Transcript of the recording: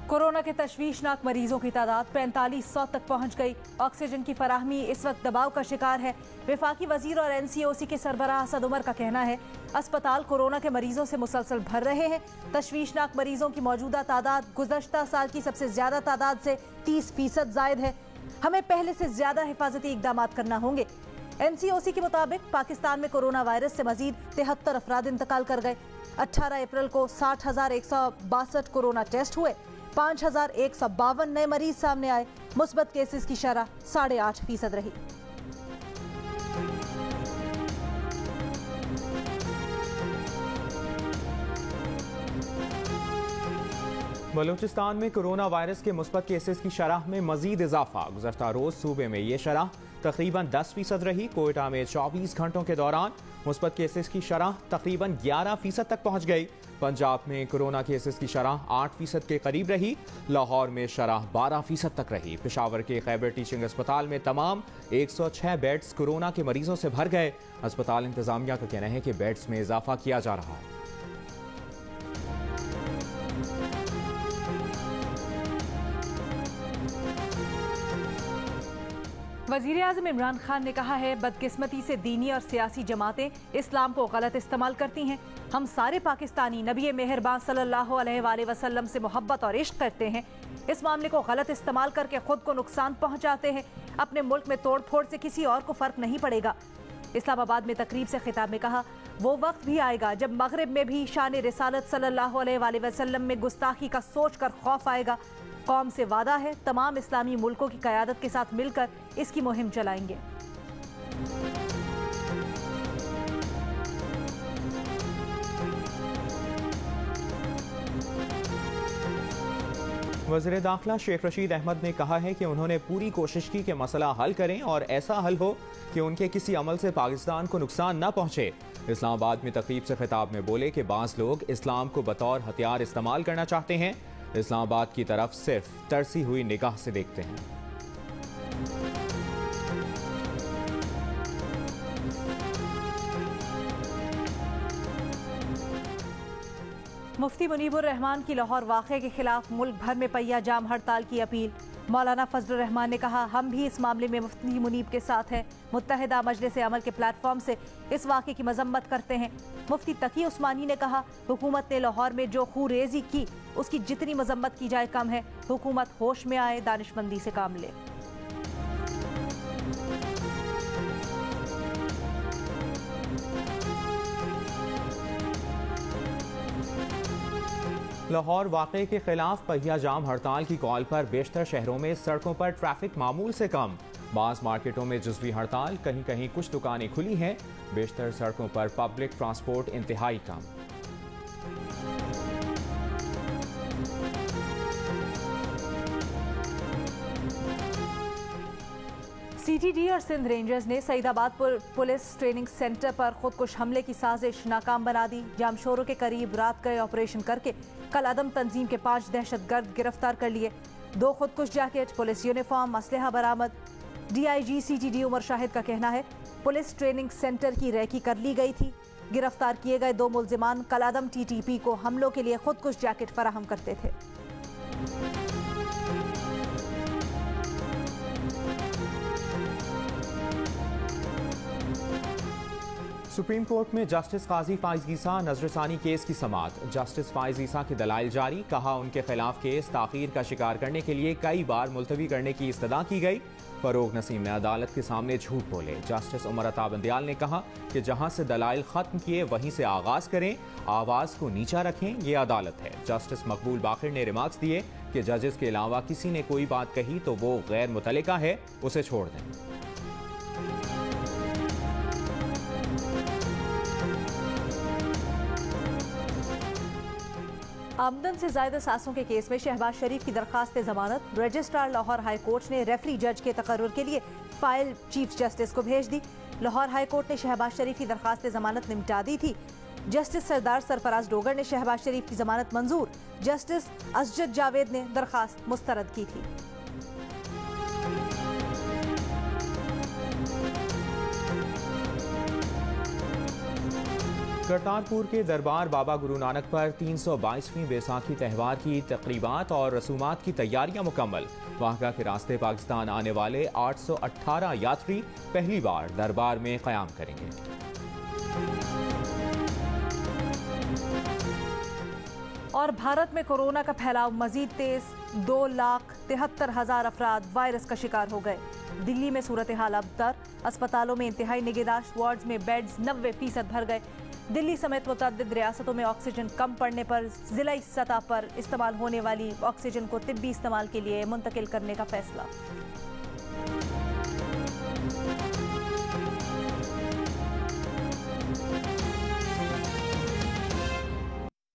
Corona के तशवीशनाक मरीजों की तादाद 4500 तक पहुंच गई। ऑक्सीजन की फराहमी इस वक्त दबाव का शिकार है। वफाकी वजीर और NCOC के सरबराह असद उमर का कहना है अस्पताल कोरोना के मरीजों से मुसलसल भर रहे हैं। तशवीशनाक मरीजों की मौजूदा तादाद गुज़श्ता साल की सबसे ज्यादा तादाद से 30% जायद है। हमें पहले से ज्यादा हिफाजती इकदाम करना होंगे। NCOC के मुताबिक पाकिस्तान में कोरोना वायरस से मजीद 73 अफराद इंतकाल कर गए। 18 अप्रैल को 60,162 कोरोना टेस्ट हुए। 5,152 नए मरीज सामने आए। मुस्बत केसेस की शरह 8.5% रही। बलूचिस्तान में कोरोना वायरस के मुस्बत केसेस की शरह में मजीद इजाफा। गुज़श्ता रोज सूबे में ये शरह तकरीबन 10% रही। कोयटा में 24 घंटों के दौरान मुस्बत केसेस की शरह तकरीबन 11% तक पहुंच गई। पंजाब में कोरोना केसेस की शरह 8% के करीब रही। लाहौर में शरह 12% तक रही। पेशावर के खैबर टीचिंग अस्पताल में तमाम 106 बेड्स कोरोना के मरीजों से भर गए। अस्पताल इंतजामिया का कहना है कि बेड्स में इजाफा किया जा रहा है। वज़ीर-ए-आज़म इमरान खान ने कहा है बदकिस्मती से दीनी और सियासी जमातें इस्लाम को गलत इस्तेमाल करती हैं। हम सारे पाकिस्तानी नबी मेहरबान सल्लल्लाहु अलैहि वसल्लम से मोहब्बत और इश्क करते हैं। इस मामले को गलत इस्तेमाल करके खुद को नुकसान पहुंचाते हैं। अपने मुल्क में तोड़ फोड़ से किसी और को फर्क नहीं पड़ेगा। इस्लामाबाद में तकरीब से खिताब में कहा वो वक्त भी आएगा जब मगरिब में भी शान रिसालत सल्लल्लाहु अलैहि वसल्लम में गुस्ताखी का सोच कर खौफ आएगा। कौम से वादा है तमाम इस्लामी मुल्कों की क़यादत के साथ मिलकर इसकी मुहिम चलाएंगे। वज़ीर दाखिला शेख रशीद अहमद ने कहा है कि उन्होंने पूरी कोशिश की कि मसला हल करें और ऐसा हल हो कि उनके किसी अमल से पाकिस्तान को नुकसान न पहुंचे। इस्लामाबाद में तकरीब से खिताब में बोले कि बाज़ लोग इस्लाम को बतौर हथियार इस्तेमाल करना चाहते हैं। इस्लामाबाद की तरफ सिर्फ तरसी हुई निगाह से देखते हैं। मुफ्ती मुनीबुर रहमान की लाहौर वाक़े के खिलाफ मुल्क भर में पहिया जाम हड़ताल की अपील। मौलाना फजलुर रहमान ने कहा हम भी इस मामले में मुफ्ती मुनीब के साथ हैं। मुत्तहिदा मजलिस अमल के प्लेटफॉर्म से इस वाक़े की मजम्मत करते हैं। मुफ्ती तकी उस्मानी ने कहा हुकूमत ने लाहौर में जो खूरेजी की उसकी जितनी मजम्मत की जाए कम है। हुकूमत होश में आए, दानिशमंदी से काम ले। लाहौर वाक़े के खिलाफ पहिया जाम हड़ताल की कॉल पर बेशतर शहरों में सड़कों पर ट्रैफिक मामूल से कम। बाज़ मार्केटों में जुज़वी हड़ताल, कहीं कहीं कुछ दुकानें खुली हैं। बेशतर सड़कों पर पब्लिक ट्रांसपोर्ट इंतहाई कम। CTD और सिंध रेंजर्स ने सईदाबाद पुलिस ट्रेनिंग सेंटर पर खुदकुश हमले की साजिश नाकाम बना दी। जामशोरों के करीब रात गए ऑपरेशन करके कल अदम तंजीम के 5 दहशतगर्द गिरफ्तार कर लिए। 2 खुदकुश जैकेट, पुलिस यूनिफॉर्म, असलहा बरामद। DIG CTD उमर शाहिद का कहना है पुलिस ट्रेनिंग सेंटर की रैकी कर ली गई थी। गिरफ्तार किए गए 2 मुल्जिमान कल अदम TTP को हमलों के लिए खुदकुश जैकेट फराहम करते थे। सुप्रीम कोर्ट में जस्टिस काजी फाइज ईसा नजरसानी केस की समाअत। जस्टिस फाइज ईसा के दलाइल जारी। कहा उनके खिलाफ केस ताखीर का शिकार करने के लिए कई बार मुलतवी करने की इस्तदा की गई। फरोग नसीम ने अदालत के सामने झूठ बोले। जस्टिस उमर अता बंदियाल ने कहा कि जहां से दलाइल खत्म किए वहीं से आगाज करें, आवाज को नीचा रखें, ये अदालत है। जस्टिस मकबूल बाखिर ने रिमार्क्स दिए कि जजेस के अलावा किसी ने कोई बात कही तो वो गैर मुतल्लिका है, उसे छोड़ दें। आमदन से ज़ायदा सासों के केस में शहबाज शरीफ की दरखास्त जमानत। रजिस्ट्रार लाहौर हाई कोर्ट ने रेफरी जज के तकर्रुर के लिए फाइल चीफ जस्टिस को भेज दी। लाहौर हाई कोर्ट ने शहबाज शरीफ की दरखास्त जमानत निपटा दी थी। जस्टिस सरदार सरफराज डोगर ने शहबाज शरीफ की जमानत मंजूर। जस्टिस असजद जावेद ने दरखास्त मुस्तरद की थी। करतारपुर के दरबार बाबा गुरु नानक पर 322वीं बैसाखी त्यौहार की तकरीबात और रसूमात की तैयारियां मुकम्मल। वाहगा के रास्ते पाकिस्तान आने वाले 818 यात्री पहली बार दरबार में क़याम करेंगे। और भारत में कोरोना का फैलाव मजीद तेज, 2,73,000 अफराद वायरस का शिकार हो गए। दिल्ली में सूरत हाल अबतर, अस्पतालों में इंतहाई निगहदाश्त, वार्ड्स में बेड्स 90% भर गए। दिल्ली समेत मुतअद्दिद रियासतों में ऑक्सीजन कम पड़ने पर जिलाई सतह पर इस्तेमाल होने वाली ऑक्सीजन को तिब्बी इस्तेमाल के लिए मुंतकिल करने का फैसला।